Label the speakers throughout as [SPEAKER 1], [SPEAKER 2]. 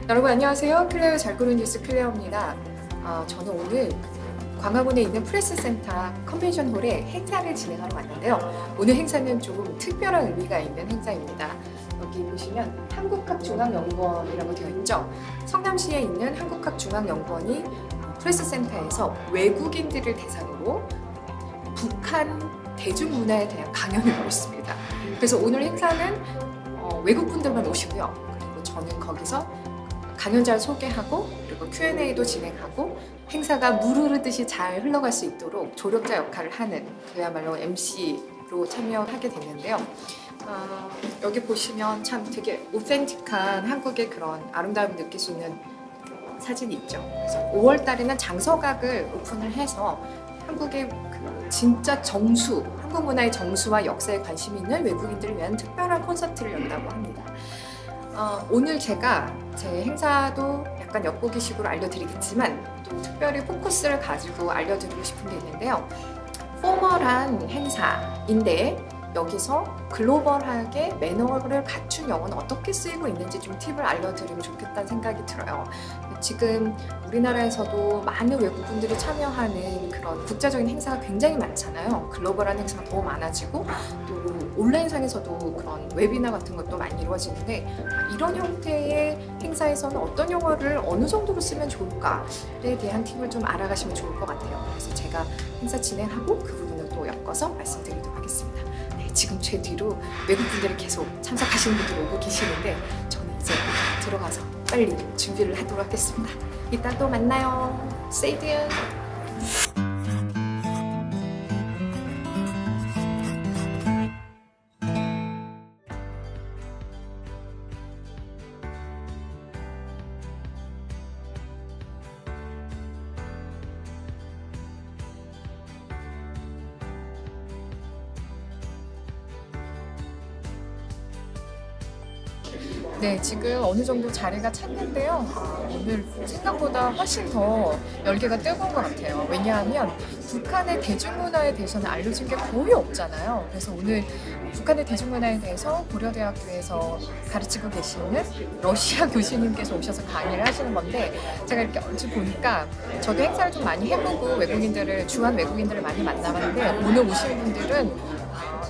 [SPEAKER 1] 여러분 안녕하세요. 클레어 잘 꾸는 뉴스 클레어입니다. 저는 오늘 광화문에 있는 프레스센터 컨벤션홀에 행사를 진행하러 왔는데요. 오늘 행사는 조금 특별한 의미가 있는 행사입니다. 여기 보시면 한국학중앙연구원이라고 되어 있죠. 성남시에 있는 한국학중앙연구원이 프레스센터에서 외국인들을 대상으로 북한 대중문화에 대한 강연을 하고 있습니다. 그래서 오늘 행사는 외국분들만 오시고요. 그리고 저는 거기서 강연자를 소개하고 그리고 Q&A도 진행하고 행사가 물 흐르듯이 잘 흘러갈 수 있도록 조력자 역할을 하는 그야말로 MC로 참여하게 됐는데요. 여기 보시면 참 되게 오센틱한 한국의 그런 아름다움을 느낄 수 있는 사진이 있죠. 그래서 5월 달에는 장서각을 오픈을 해서 한국의 그 진짜 정수, 한국 문화의 정수와 역사에 관심이 있는 외국인들을 위한 특별한 콘서트를 연다고 합니다. 오늘 제가 제 행사도 약간 엿보기식으로 알려드리겠지만 또 특별히 포커스를 가지고 알려드리고 싶은 게 있는데요. 포멀한 행사인데 여기서 글로벌하게 매너를 갖춘 영어는 어떻게 쓰이고 있는지 좀 팁을 알려드리면 좋겠다는 생각이 들어요. 지금 우리나라에서도 많은 외국분들이 참여하는 그런 국제적인 행사가 굉장히 많잖아요. 글로벌한 행사가 더 많아지고 또 온라인상에서도 그런 웨비나 같은 것도 많이 이루어지는데 이런 형태의 행사에서는 어떤 영어를 어느 정도로 쓰면 좋을까에 대한 팁을 좀 알아가시면 좋을 것 같아요. 그래서 제가 행사 진행하고 그 부분을 또 엮어서 말씀드리도록 하겠습니다. 네, 지금 제 뒤로 외국분들이 계속 참석하시는 분들 오고 계시는데 저는 이제 들어가서 빨리 준비를 하도록 하겠습니다. 이따 또 만나요. Stay tuned. 네, 지금 어느 정도 자리가 찼는데요. 오늘 생각보다 훨씬 더 열기가 뜨거운 것 같아요. 왜냐하면 북한의 대중문화에 대해서는 알려진 게 거의 없잖아요. 그래서 오늘 북한의 대중문화에 대해서 고려대학교에서 가르치고 계시는 러시아 교수님께서 오셔서 강의를 하시는 건데 제가 이렇게 얼추 보니까 저도 행사를 좀 많이 해보고 주한 외국인들을 많이 만나봤는데 오늘 오신 분들은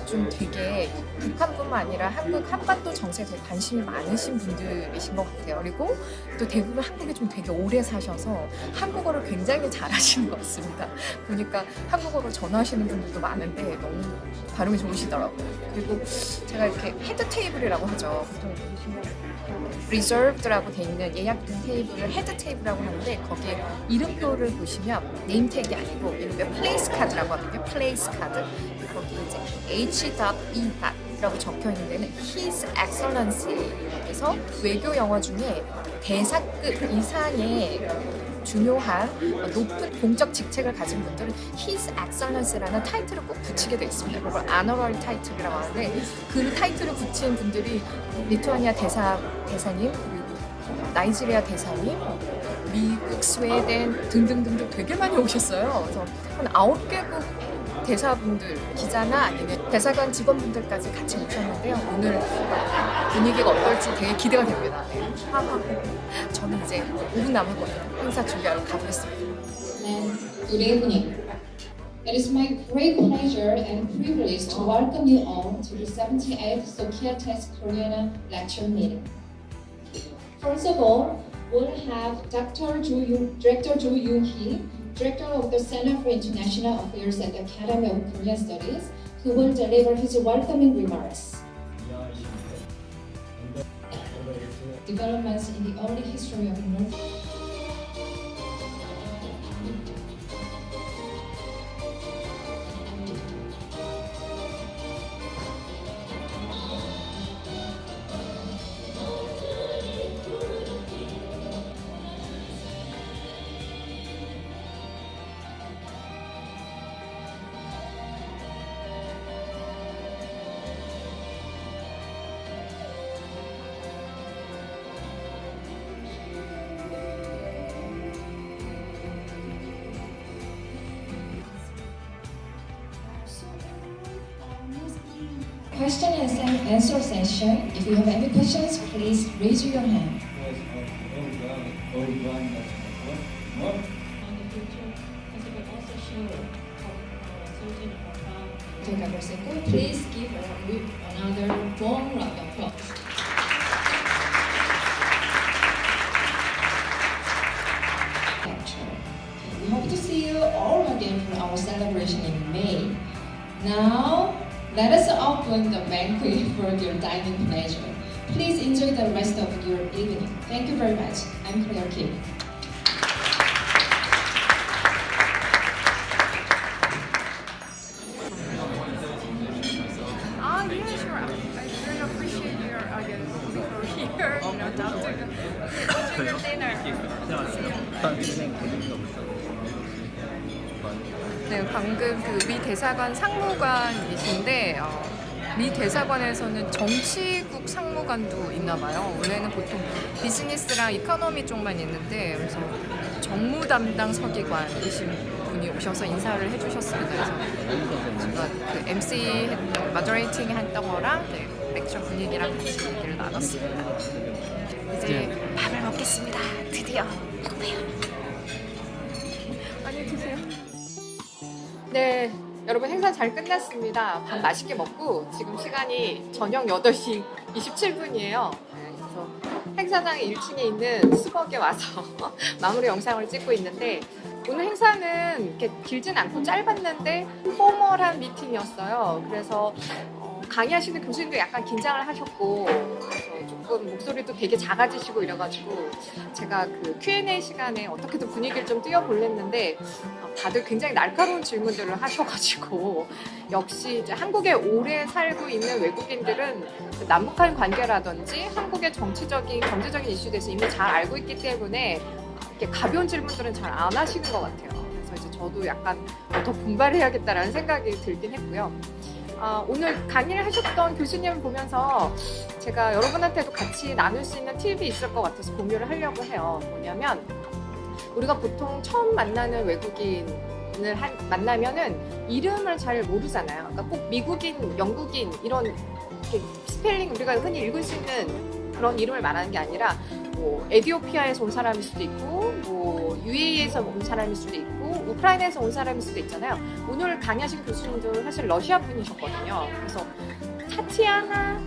[SPEAKER 1] 좀 되게 북한뿐만 아니라 한국 한반도 정세에 되게 관심이 많으신 분들이신 것 같아요. 그리고 또 대부분 한국에 좀 되게 오래 사셔서 한국어를 굉장히 잘하시는 것 같습니다. 보니까 한국어로 전화하시는 분들도 많은데 너무 발음이 좋으시더라고요. 그리고 제가 이렇게 헤드 테이블이라고 하죠. 보통 reserved라고 돼 있는 예약된 테이블을 헤드 테이블이라고 하는데 거기에 이름표를 보시면 네임택이 아니고 이름표 플레이스 카드라고 하거든요. 플레이스 카드. 거기 이제 H.E.라고 적혀 있는 데는 His Excellency에서 외교 영어 중에 대사급 이상의 중요한 높은 공적 직책을 가진 분들은 His Excellency라는 타이틀을 꼭 붙이게 되어 있습니다. 그걸 아너러리 타이틀이라고 하는데 그 타이틀을 붙인 분들이 리투아니아 대사님, 그리고 나이지리아 대사님, 미국, 스웨덴 등등등등 되게 많이 오셨어요. 그래서 한 9개국 대사분들, 기자나 아니면 대사관 직원분들까지 같이 오셨는데요. 오늘 분위기가 어떨지 되게 기대가 됩니다. 네. 저는 이제 5분 남았거든요. 행사 준비하러 가보겠습니다.
[SPEAKER 2] Good evening. It is my great pleasure and privilege to welcome you all to the 78th Socrates Korean lecture meeting. First of all, we'll have Director Jo Yoon-hee, Director of the Center for International Affairs at the Academy of Korean Studies, who will deliver his welcoming remarks. Developments in the early history of North. Question and answer session. If you have any questions, please raise your hand.
[SPEAKER 3] 보이브한 같은 뭐
[SPEAKER 2] On the future, as will also show certain profound 제가 볼세고 please give her another warm round of applause. We hope to see you all again for our celebration in May. Now, let us open the banquet for your dining pleasure. Please enjoy the rest of your evening. Thank you very much. I'm Claire Kim.
[SPEAKER 1] Yeah, sure. I really appreciate your coming here. Down to your dinner. 네, 방금 그 미 대사관 상무관이신데 미 대사관에서는 정치국 상무관도 있나 봐요. 원래는 보통 비즈니스랑 이코노미 쪽만 있는데 그래서 정무 담당 서기관이신 분이 오셔서 인사를 해주셨습니다. 그래서 제가 그 MC 했던 마저레이팅 했던 거랑 렉처 분위기랑 같이 얘기를 나눴습니다. 이제 밥을 먹겠습니다. 드디어 배고파요. 많이 드세요. 네, 여러분 행사 잘 끝났습니다. 밥 맛있게 먹고 지금 시간이 저녁 8시 27분이에요. 그래서 행사장 1층에 있는 수벅에 와서 마무리 영상을 찍고 있는데 오늘 행사는 이렇게 길진 않고 짧았는데 포멀한 미팅이었어요. 그래서 강의하시는 교수님도 약간 긴장을 하셨고 그래서 조금 목소리도 되게 작아지시고 이래가지고 제가 그 Q&A 시간에 어떻게든 분위기를 좀 띄워보려는데 다들 굉장히 날카로운 질문들을 하셔가지고 역시 이제 한국에 오래 살고 있는 외국인들은 남북한 관계라든지 한국의 정치적인 경제적인 이슈에 대해서 이미 잘 알고 있기 때문에 이렇게 가벼운 질문들은 잘 안 하시는 것 같아요. 그래서 이제 저도 약간 더 분발해야겠다라는 생각이 들긴 했고요. 오늘 강의를 하셨던 교수님을 보면서 제가 여러분한테도 같이 나눌 수 있는 팁이 있을 것 같아서 공유를 하려고 해요. 뭐냐면 우리가 보통 처음 만나는 외국인을 만나면은 이름을 잘 모르잖아요. 그러니까 꼭 미국인, 영국인 이런 이렇게 스펠링 우리가 흔히 읽을 수 있는 그런 이름을 말하는 게 아니라 뭐 에티오피아에서 온 사람일 수도 있고 뭐 UAE에서 온 사람일 수도 있고 우크라이나에서 온 사람일 수도 있잖아요. 오늘 강의하신 교수님도 사실 러시아 분이셨거든요. 그래서 타티아나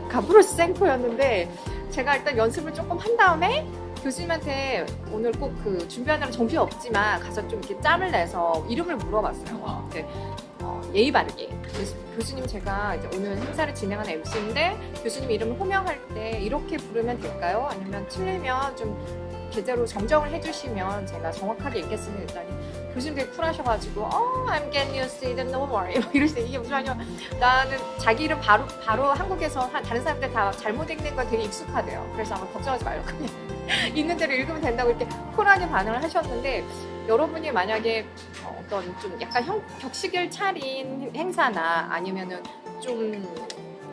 [SPEAKER 1] 가브로센코였는데 제가 일단 연습을 조금 한 다음에 교수님한테 오늘 꼭 그 준비하느라 정신이 없지만 가서 좀 이렇게 짬을 내서 이름을 물어봤어요. 근데 예의 바르게 교수님 제가 이제 오늘 행사를 진행하는 MC인데 교수님 이름을 호명할 때 이렇게 부르면 될까요? 아니면 틀리면 좀 제대로 정정을 해주시면 제가 정확하게 읽겠습니다. 했더니 교수님 되게 쿨하셔가지고 I'm getting used to it, no worry 이러시더니 이게 무슨 말이냐 나는 자기 이름 바로 한국에서 다른 사람들 다 잘못 읽는 건 되게 익숙하대요. 그래서 아마 걱정하지 말고 그냥 있는 대로 읽으면 된다고 이렇게 쿨하게 반응을 하셨는데 여러분이 만약에 어떤 좀 약간 격식을 차린 행사나 아니면은 좀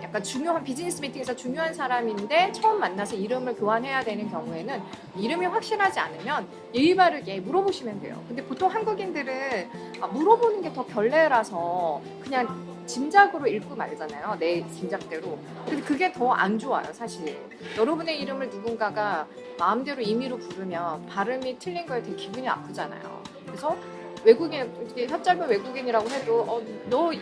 [SPEAKER 1] 약간 중요한 비즈니스 미팅에서 중요한 사람인데 처음 만나서 이름을 교환해야 되는 경우에는 이름이 확실하지 않으면 예의 바르게 물어보시면 돼요. 근데 보통 한국인들은 물어보는 게 더 결례라서 그냥 짐작으로 읽고 말잖아요. 내 짐작대로. 근데 그게 더 안 좋아요, 사실. 여러분의 이름을 누군가가 마음대로 임의로 부르면 발음이 틀린 거에 되게 기분이 아프잖아요. 그래서 외국인, 혀짧은 외국인이라고 해도 너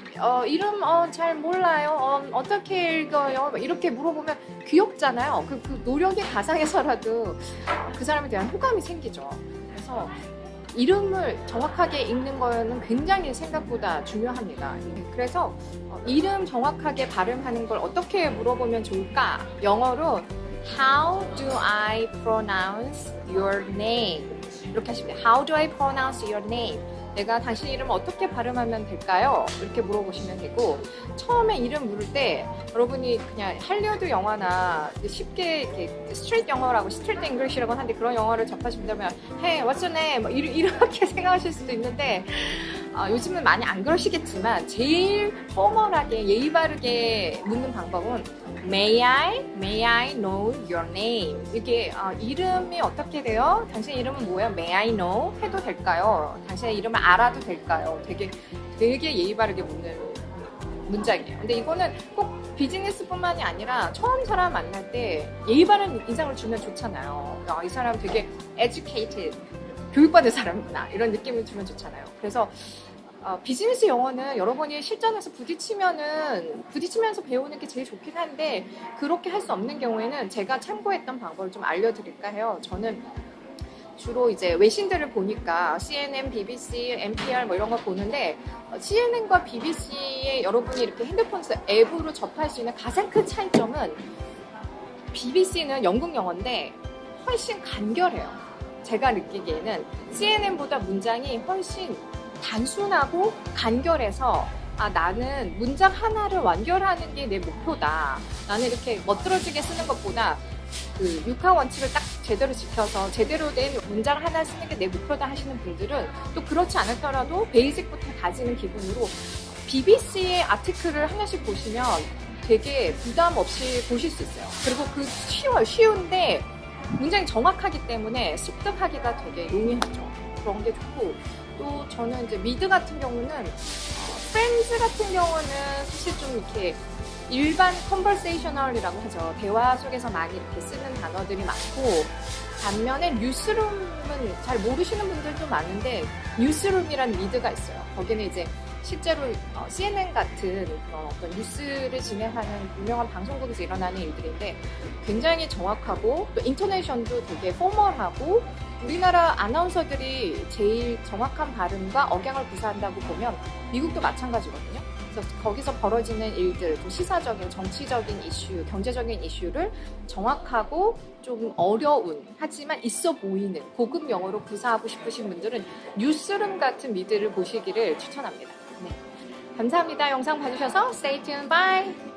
[SPEAKER 1] 이름 잘 몰라요. 어떻게 읽어요? 이렇게 물어보면 귀엽잖아요. 그 노력의 가상에서라도 그 사람에 대한 호감이 생기죠. 그래서 이름을 정확하게 읽는 거는 굉장히 생각보다 중요합니다. 그래서 이름 정확하게 발음하는 걸 어떻게 물어보면 좋을까? 영어로 How do I pronounce your name? 이렇게 하시면 돼요. How do I pronounce your name? 내가 당신 이름 어떻게 발음하면 될까요? 이렇게 물어보시면 되고 처음에 이름 물을 때 여러분이 그냥 할리우드 영화나 쉽게 이렇게 스트리트 영어라고 스트리트 잉글리시라고 하는데 그런 영어를 접하시면 Hey, what's your name? 뭐 이렇게 생각하실 수도 있는데 요즘은 많이 안 그러시겠지만 제일 포멀하게 예의 바르게 묻는 방법은 May I know your name? 이게 이름이 어떻게 돼요? 당신 이름은 뭐예요? May I know? 해도 될까요? 당신의 이름을 알아도 될까요? 되게 예의 바르게 묻는 문장이에요. 근데 이거는 꼭 비즈니스뿐만이 아니라 처음 사람 만날 때 예의 바른 인상을 주면 좋잖아요. 이 사람 되게 educated, 교육받은 사람이구나 이런 느낌을 주면 좋잖아요. 그래서 비즈니스 영어는 여러분이 실전에서 부딪히면서 배우는 게 제일 좋긴 한데 그렇게 할 수 없는 경우에는 제가 참고했던 방법을 좀 알려드릴까 해요. 저는 주로 이제 외신들을 보니까 CNN, BBC, NPR 뭐 이런 거 보는데 CNN과 BBC에 여러분이 이렇게 핸드폰에서 앱으로 접할 수 있는 가장 큰 차이점은 BBC는 영국 영어인데 훨씬 간결해요. 제가 느끼기에는 CNN보다 문장이 훨씬 단순하고 간결해서 나는 문장 하나를 완결하는 게 내 목표다. 나는 이렇게 멋들어지게 쓰는 것보다 그 6화 원칙을 딱 제대로 지켜서 제대로 된 문장 하나 쓰는 게 내 목표다 하시는 분들은 또 그렇지 않았더라도 베이직부터 다지는 기분으로 BBC의 아티클을 하나씩 보시면 되게 부담 없이 보실 수 있어요. 그리고 쉬운데 문장이 정확하기 때문에 습득하기가 되게 용이하죠. 그런 게 좋고 또 저는 이제 미드 같은 경우는 프렌즈 같은 경우는 사실 좀 이렇게 일반 컨버세이셔널이라고 하죠. 대화 속에서 많이 이렇게 쓰는 단어들이 많고 반면에 뉴스룸은 잘 모르시는 분들도 많은데 뉴스룸이라는 미드가 있어요. 거기는 이제 실제로 CNN 같은 어떤 뉴스를 진행하는 유명한 방송국에서 일어나는 일들인데 굉장히 정확하고 또 인토네이션도 되게 포멀하고 우리나라 아나운서들이 제일 정확한 발음과 억양을 구사한다고 보면 미국도 마찬가지거든요. 그래서 거기서 벌어지는 일들, 좀 시사적인, 정치적인 이슈, 경제적인 이슈를 정확하고 좀 어려운 하지만 있어 보이는 고급 영어로 구사하고 싶으신 분들은 뉴스룸 같은 미드를 보시기를 추천합니다. 네. 감사합니다. 영상 봐주셔서 stay tuned. Bye!